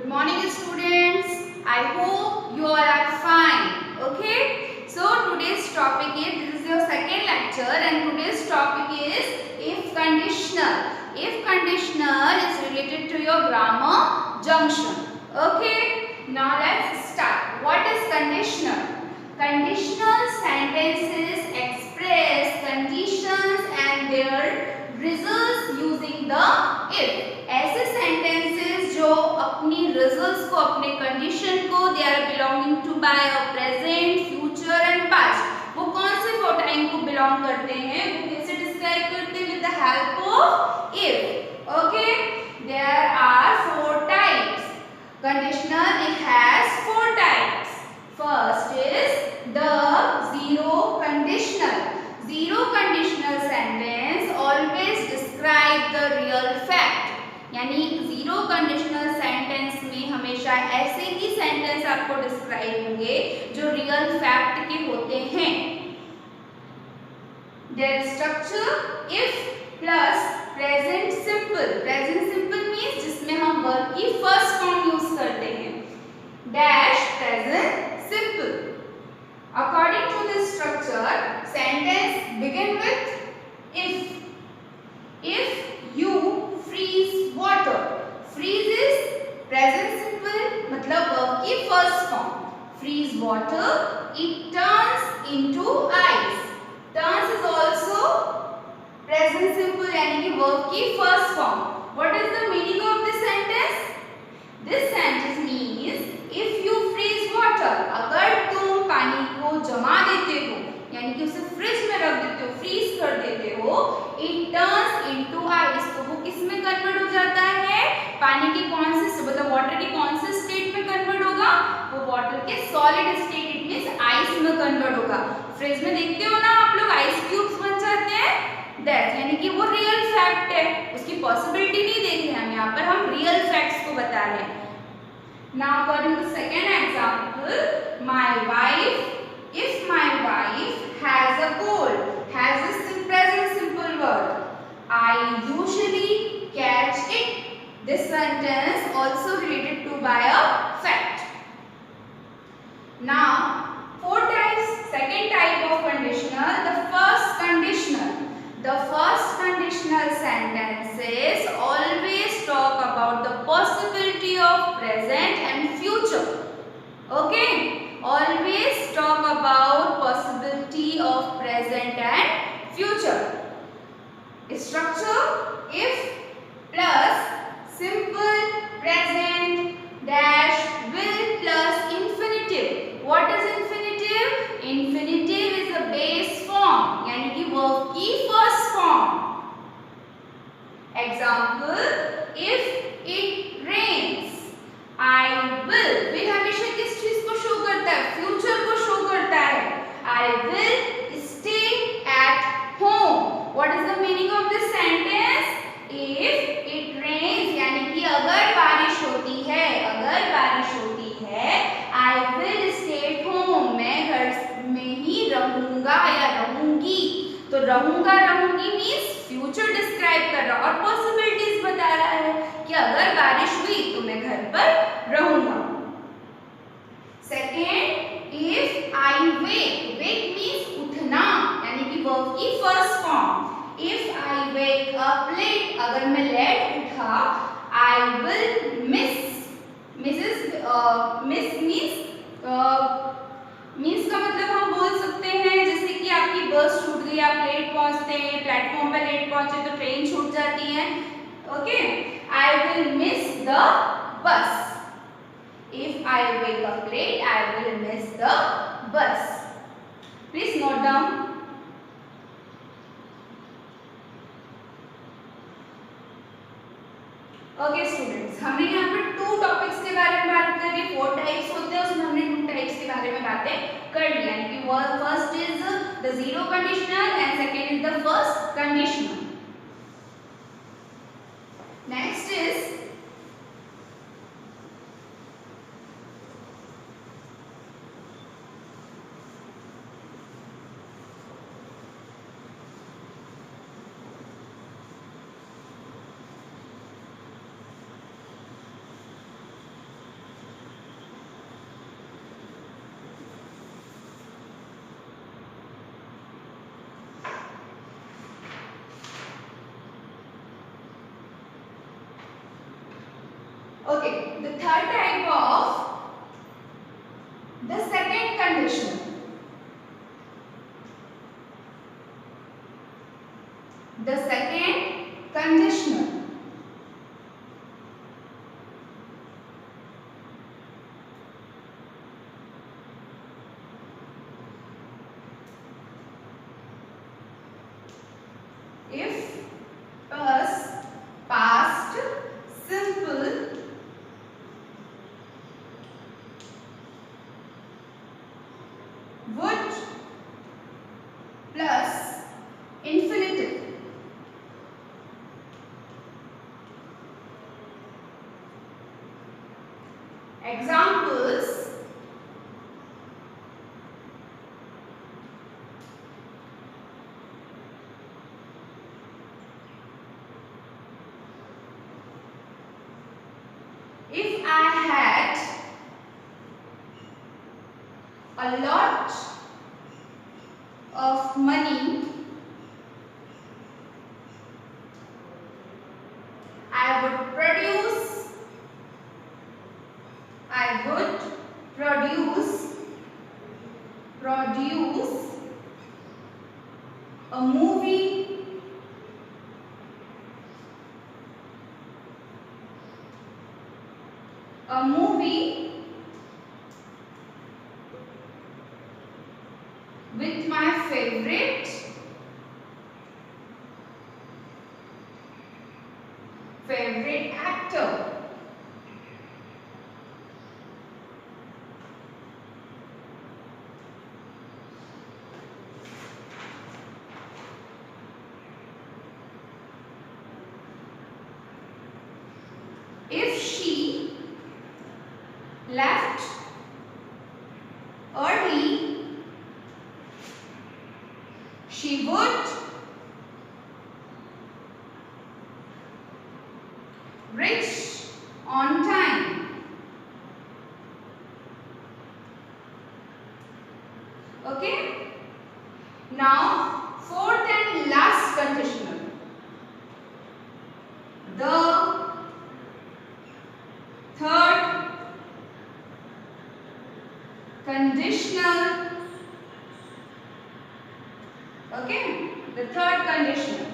Good morning students. I hope you all are fine. Okay. So today's topic is, this is your second lecture and today's topic is if conditional. If conditional is related to your grammar junction. Okay. Now let's start. What is conditional? Conditional sentences express conditions and their results using the if. ऐसे sentences जो अपनी results को, अपने condition को, they are belonging to by a present, future and past. वो कौन से four time को belong करते हैं, वो कैसे describe करते हैं? With the help of if. Okay, there are four types. Conditional, it has four types. First is the zero conditional. Zero conditional sentence always describe the real fact. यानी zero conditional sentence में हमेशा ऐसे ही sentence आपको describe होंगे जो real fact के होते हैं. Their structure if plus present simple. Present simple means जिसमें हम वर्ब की फर्स्ट फॉर्म यूज करते हैं. Dash present simple. According to this structure sentence begin with if. If you freeze water. Freeze is present simple, मतलब verb की first form. Freeze water, it turns into ice. Turns is also present simple, यानी कि verb की first form. What is the meaning of this sentence? This sentence means if you freeze water, अगर तुम पानी को जमा देते हो, यानी कि उसे फ्रिज में रख देते हो, फ्रीज कर देते हो, it turns into ice. तो वो किस में कन्वर्ट हो जाता है? पानी के कौन से, मतलब वाटर के कौन से स्टेट में कन्वर्ट होगा? वो वाटर के solid state, it means ice में कन्वर्ट होगा. फ्रिज में देखते हो ना आप लोग, आइस क्यूब्स बन जाते हैं. दैट यानी कि वो रियल फैक्ट है, उसकी पॉसिबिलिटी नहीं देख रहे हम, यहाँ पर हम रियल फैक्ट्स को बता रहे हैं. Now according to second example, my wife. If my wife has a cold, has a present simple word, I usually catch it. This sentence also related to by a fact. Now, four types. Second type of conditional, the first conditional. The first conditional sentences always talk about the possibility of present and future. Okay? Always talk about possibility of present and future. Structure if plus simple present dash will plus infinitive. What is infinitive? Infinitive is a base form, यानी कि verb की first form. Example, if it rains, I will हमेशा किस चीज को show करता है? Future को शो करता है. I will stay at home. What is the meaning of this sentence? If it rains, यानी कि अगर बारिश होती है, अगर बारिश होती है, I will stay at home. मैं घर में ही रहूंगा या रहूंगी. तो रहूंगा, रहूंगी मीन्स फ्यूचर डिस्क्राइब कर रहा और पॉसिबिलिटीज बता रहा है कि अगर बारिश हुई तो मैं घर पर रहूंगा. Second, if I wake. Wake means उठना, यानी कि वर्ब की first form. If I wake up late, अगर मैं लेट उठा, I will miss. Miss means का मतलब हम बोल सकते हैं जैसे कि आपकी बस छूट गई, आप लेट पहुंचते हैं, प्लेटफॉर्म पे लेट पहुंचे तो ट्रेन छूट जाती है. Okay, I will miss the bus. If I wake up late, I will miss the bus. Please note down. Okay students, हमने यहाँ पर टू टॉपिक्स के बारे में बात करी. फोर टाइप्स होते हैं, उसमें हमने टू टाइप्स के बारे में बातें कर ली. यानी कि first is the zero conditional and second is the first conditional. Next is Okay, the third type of the second conditional. The second conditional. If plus past simple would plus infinitive. Examples: if I had a lot of money, I would produce a movie with my favorite actor. If she left early, she would reach on time. Okay? Now, fourth and last conditional. The third conditional. Okay? The third conditional.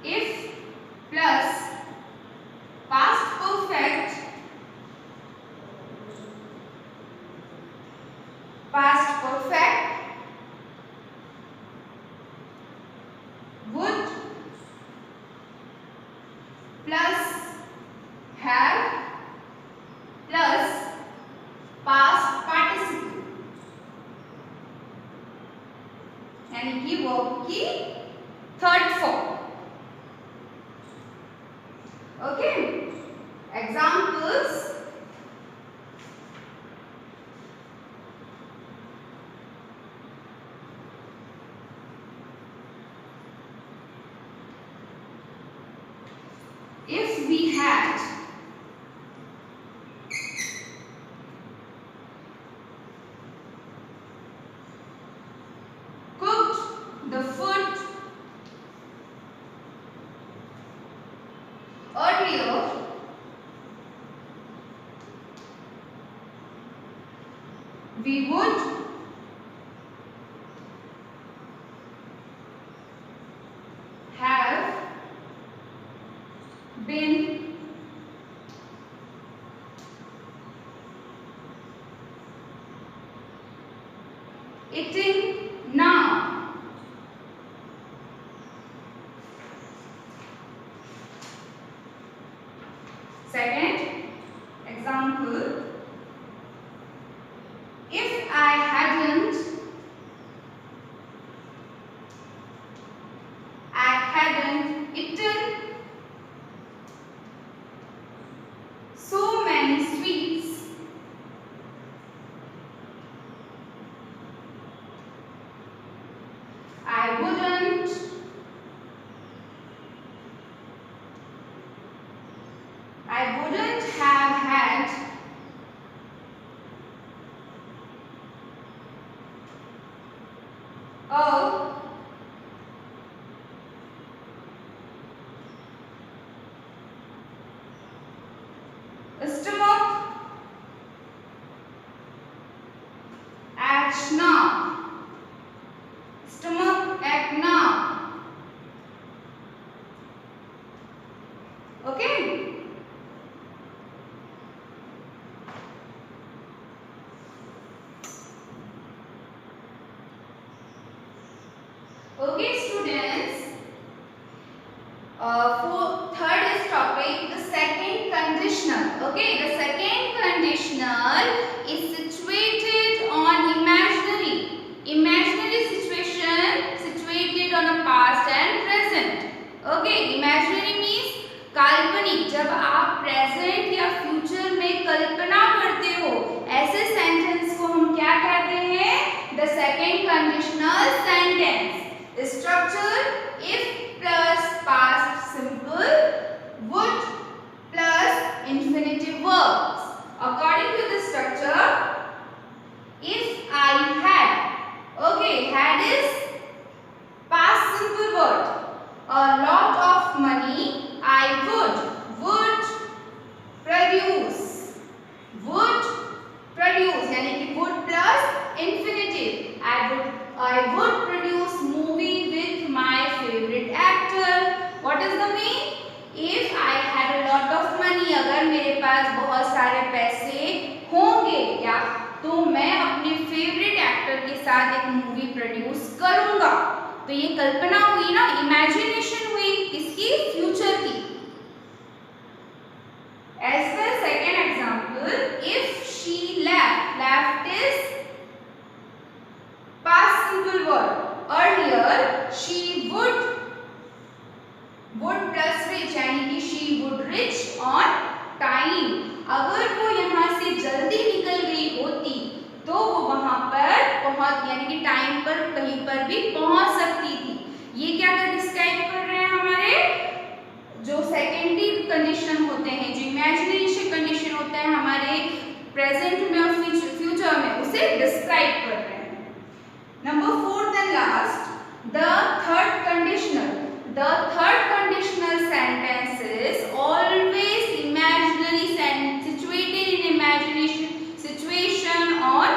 If plus past perfect would plus have plus past participle यानी कि verb की third form. Okay, examples: if we had cooked the food earlier, we would have been eating now. Second example: if I hadn't eaten so many sweets, I wouldn't have had a at now, stomach at now. Okay. Okay, students. For third is topic the second conditional. Okay, the second conditional is situated on imaginary situation situated on a past and present. Okay, imaginary means काल्पनिक. जब आप present या future में कल्पना करते हो, ऐसे sentence को हम क्या कहते हैं? The second conditional sentence. Structure: if plus past simple, would plus infinitive verbs. According to the structure, if I had, okay, had is past simple word, a lot of money, I would produce यानी कि would plus infinitive. I would produce movie with my favorite actor. What is the mean? If I had a lot of money, अगर मेरे पास बहुत सारे पैसे होंगे या तो मैं अपने फेवरेट एक्टर के साथ एक मूवी प्रोड्यूस करूंगा. तो ये कल्पना हुई ना, इमेजिनेशन हुई किसकी? फ्यूचर की. As per second example, if she laughed is past simple word. Earlier she would plus reach यानी कि she would reach on time. अगर वो यहाँ से जल्दी निकल गई होती तो वो वहां पर यानी कि टाइम पर कहीं पर भी पहुंच सकती थी. ये क्या डिस्क्राइब कर रहे हैं? हमारे जो सेकेंडरी कंडीशन होते हैं, जो इमेजिनरी कंडीशन होता है हमारे प्रेजेंट में और फ्यूचर में, उसे डिस्क्राइब कर रहे हैं. Number 4th and last, the third conditional. The third conditional sentence is always imaginary situated in imagination situation or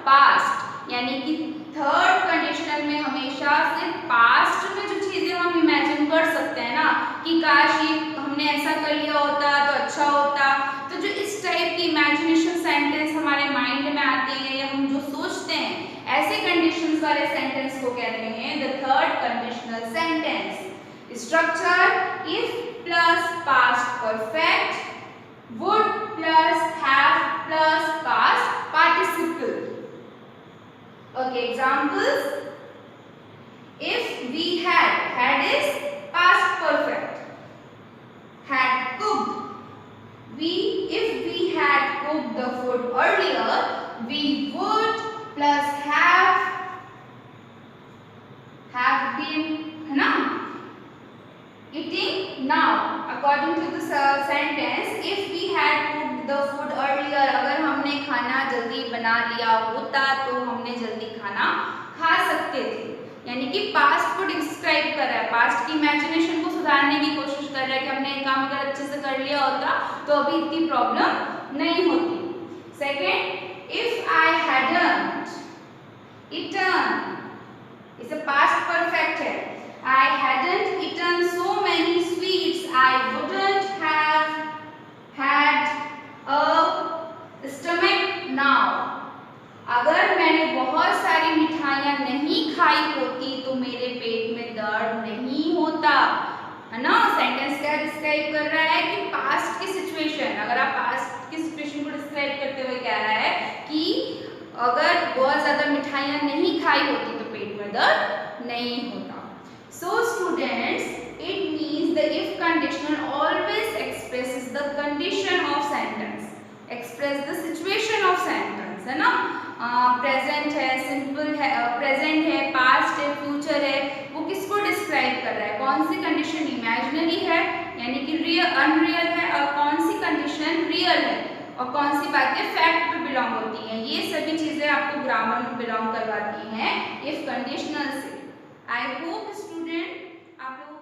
past. यानी कि थर्ड कंडीशनल में हमेशा सिर्फ पास्ट में जो चीजें हम इमेजिन कर सकते हैं ना, कि काश ये हमने ऐसा कर लिया होता तो अच्छा होता. तो जो इस टाइप की इमेजिनेशन सेंटेंस हमारे माइंड में आते हैं या हम जो सोचते हैं, ऐसे कंडीशंस वाले सेंटेंस को कहते हैं the third conditional sentence. Structure: if plus past perfect, would plus have plus past participle. Okay, examples: if we had is past perfect, had cooked. If we had cooked the food earlier, we would plus have been, है ना, eating now. According to the sentence, if we had cooked the food earlier, अगर हमने खाना जल्दी बना लिया होता तो हमने जल्दी खाना खा सकते थे. यानी कि पास्ट को डिस्क्राइब कर रहा है, पास्ट की इमेजिनेशन को सुधारने की कोशिश कर रहा है कि हमने एक काम अगर अच्छे से कर लिया होता तो अभी इतनी प्रॉब्लम नहीं होती. Second, if I hadn't eaten, इसे पास्ट परफेक्ट है. I hadn't eaten so many sweets, I wouldn't have had a stomach now. अगर मैंने बहुत सारी मिठाइयाँ नहीं खाई होती तो मेरे पेट में दर्द नहीं होता. है ना. सेंटेंस क्या डिस्क्राइब कर रहा है कि पास्ट की सिचुएशन, अगर आप पास्ट की सिचुएशन को डिस्क्राइब करते हुए कह रहा है कि अगर बहुत ज़्यादा मिठाइयाँ नहीं खाई होती तो पेट में दर्द नहीं होता. So students, it means the if conditional always expresses the condition of sentence, express the situation of sentence. है ना. प्रेजेंट है, सिंपल है, प्रेजेंट है, पास्ट है, फ्यूचर है, वो किसको डिस्क्राइब कर रहा है? कौन सी कंडीशन इमेजिनरी है यानी कि रियल अनरियल है, और कौन सी कंडीशन रियल है, और कौन सी बातें फैक्ट पे बिलोंग होती हैं. ये सभी चीजें आपको ग्रामर में बिलोंग करवाती हैं इफ कंडीशनल से. आई होप स्टूडेंट आप लोग